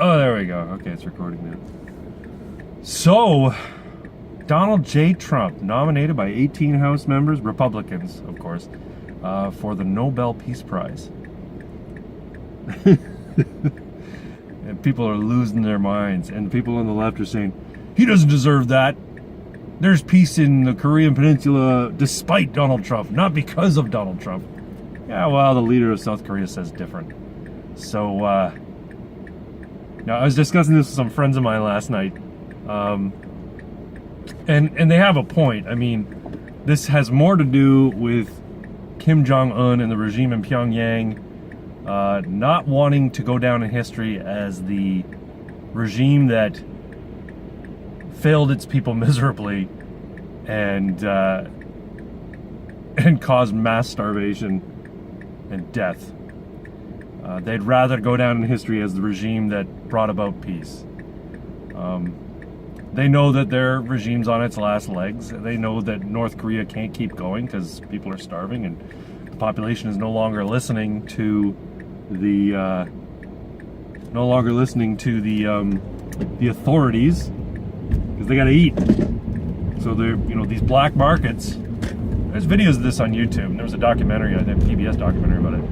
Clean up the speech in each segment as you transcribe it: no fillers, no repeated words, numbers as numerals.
Oh, there we go. Okay, it's recording now. So, Donald J. Trump, nominated by 18 House members, Republicans, of course, for the Nobel Peace Prize. And people are losing their minds, and people on the left are saying, he doesn't deserve that. There's peace in the Korean Peninsula despite Donald Trump, not because of Donald Trump. Yeah, well, the leader of South Korea says different. So, now I was discussing this with some friends of mine last night, and they have a point. I mean, this has more to do with Kim Jong-un and the regime in Pyongyang not wanting to go down in history as the regime that failed its people miserably and caused mass starvation and death. They'd rather go down in history as the regime that brought about peace. They know that their regime's on its last legs. They know that North Korea can't keep going because people are starving and the population is no longer listening to the authorities because they got to eat. So they're, these black markets. There's videos of this on YouTube. And there was a documentary, I think, PBS documentary about it.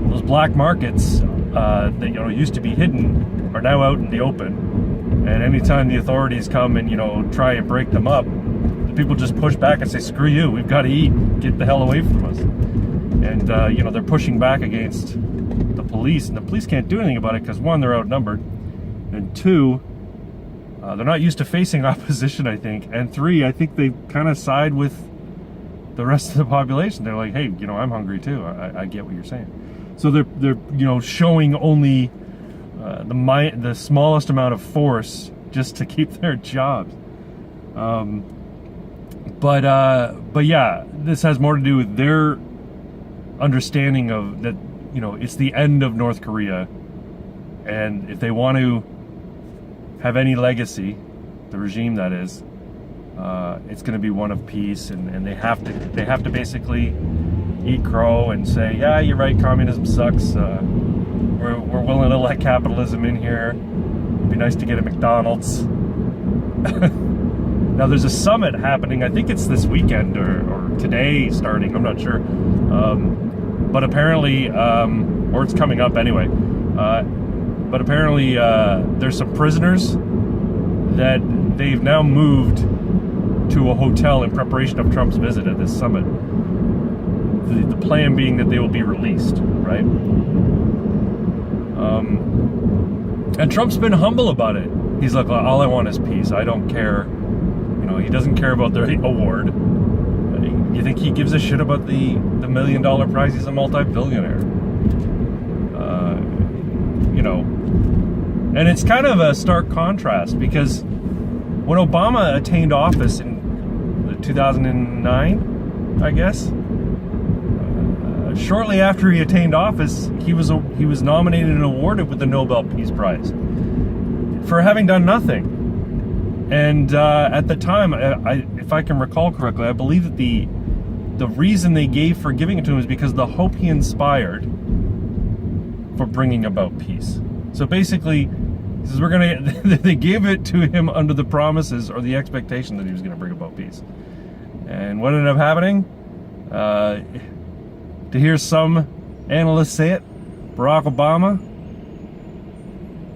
Those black markets that used to be hidden are now out in the open. And anytime the authorities come and try and break them up, the people just push back and say, "Screw you! We've got to eat. Get the hell away from us." And they're pushing back against the police, and the police can't do anything about it because one, they're outnumbered, and two, they're not used to facing opposition, I think, and three, I think they kind of side with the rest of the population. They're like, "Hey, I'm hungry too. I get what you're saying." So they're showing only the smallest amount of force just to keep their jobs. But yeah, this has more to do with their understanding of that. It's the end of North Korea, and if they want to have any legacy, the regime that is, it's going to be one of peace, and they have to basically eat crow and say, yeah, you're right, communism sucks. We're willing to let capitalism in here. It'd be nice to get a McDonald's. Now there's a summit happening. I think it's this weekend or today starting. I'm not sure. But apparently, or it's coming up anyway. But apparently, there's some prisoners that they've now moved to a hotel in preparation of Trump's visit at this summit. The plan being that they will be released, right? And Trump's been humble about it. He's like, all I want is peace. I don't care. He doesn't care about the award. You think he gives a shit about the $1 million prize? He's a multi-billionaire. And it's kind of a stark contrast because when Obama attained office in 2009, I guess, shortly after he attained office, he was nominated and awarded with the Nobel Peace Prize for having done nothing. And at the time, if I can recall correctly, I believe that the reason they gave for giving it to him is because the hope he inspired for bringing about peace. So basically, he says they gave it to him under the promises or the expectation that he was going to bring about peace. And what ended up happening? To hear some analysts say it, Barack Obama,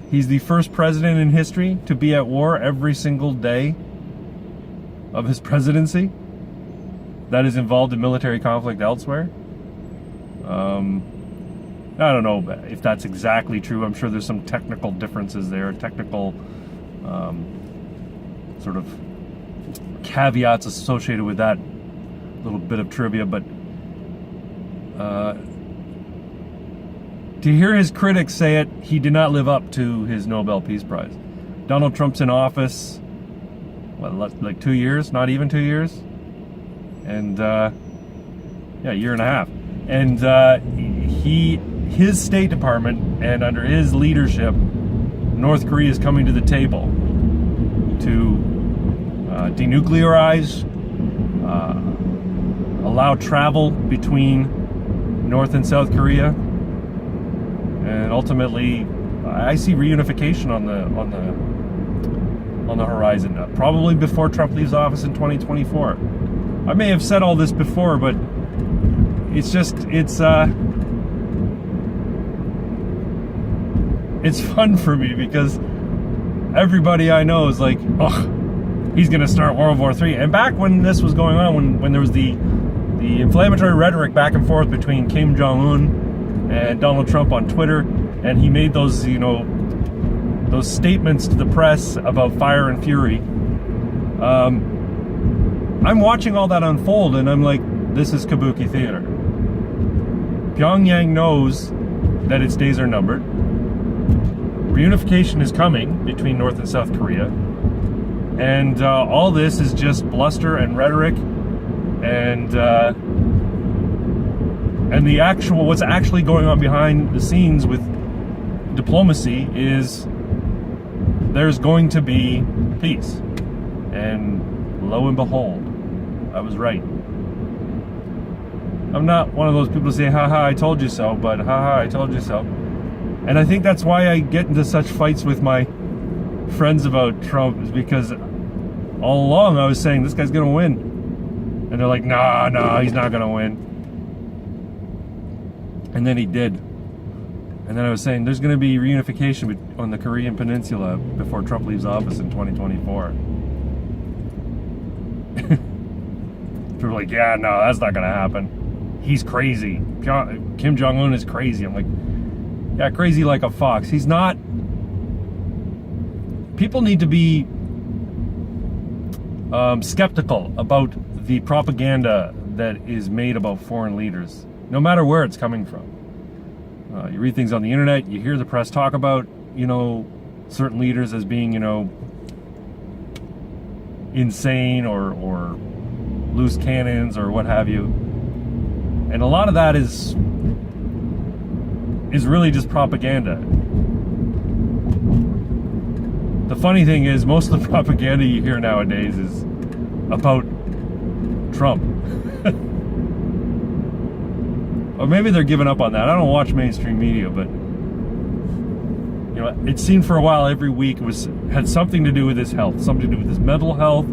he's the first president in history to be at war every single day of his presidency that is involved in military conflict elsewhere. I don't know if that's exactly true. I'm sure there's some technical differences there, technical sort of caveats associated with that little bit of trivia, but to hear his critics say it, he did not live up to his Nobel Peace Prize. Donald Trump's in office, like 2 years? Not even 2 years? And, a year and a half. And his State Department, and under his leadership, North Korea is coming to the table to denuclearize, allow travel between North and South Korea, and ultimately I see reunification on the horizon, probably before Trump leaves office in 2024. I may have said all this before, but it's fun for me because everybody I know is like, oh, he's going to start World War III. And back when this was going on, when there was the inflammatory rhetoric back and forth between Kim Jong-un and Donald Trump on Twitter, and he made those, those statements to the press about fire and fury, I'm watching all that unfold, and I'm like, this is kabuki theater. Pyongyang knows that its days are numbered. Reunification is coming between North and South Korea, and all this is just bluster and rhetoric, and the actual, what's actually going on behind the scenes with diplomacy is there's going to be peace, and lo and behold, I was right. I'm not one of those people to say, haha, I told you so, but haha, I told you so. And I think that's why I get into such fights with my friends about Trump, is because all along I was saying, this guy's gonna win. And they're like, nah, he's not gonna win. And then he did. And then I was saying, there's gonna be reunification on the Korean Peninsula before Trump leaves office in 2024. People are like, yeah, no, that's not gonna happen. He's crazy. Kim Jong-un is crazy. I'm like, yeah, crazy like a fox. He's not. People need to be skeptical about the propaganda that is made about foreign leaders, no matter where it's coming from. You read things on the internet, you hear the press talk about, certain leaders as being, insane or loose cannons or what have you. And a lot of that is really just propaganda. The funny thing is, most of the propaganda you hear nowadays is about Trump. Or maybe they're giving up on that. I don't watch mainstream media, but it seemed for a while every week had something to do with his health, something to do with his mental health,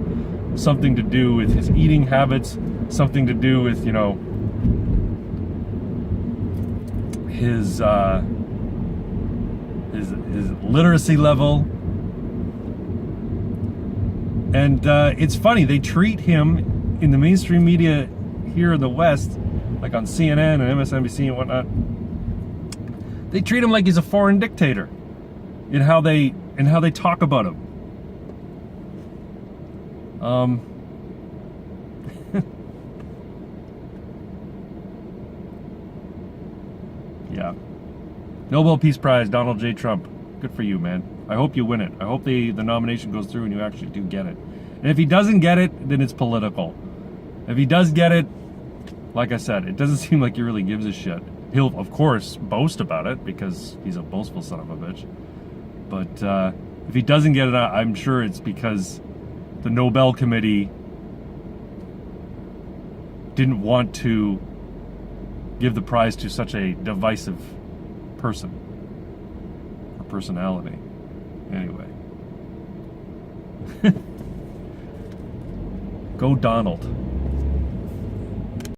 something to do with his eating habits, something to do with, his literacy level. And it's funny, they treat him in the mainstream media here in the West, like on CNN and MSNBC and whatnot, they treat him like he's a foreign dictator in how they talk about him. Yeah. Nobel Peace Prize, Donald J. Trump. Good for you, man. I hope you win it. I hope the nomination goes through and you actually do get it. And if he doesn't get it, then it's political. If he does get it, like I said, it doesn't seem like he really gives a shit. He'll, of course, boast about it because he's a boastful son of a bitch. But if he doesn't get it, I'm sure it's because the Nobel Committee didn't want to give the prize to such a divisive person or personality. Anyway. Go Donald.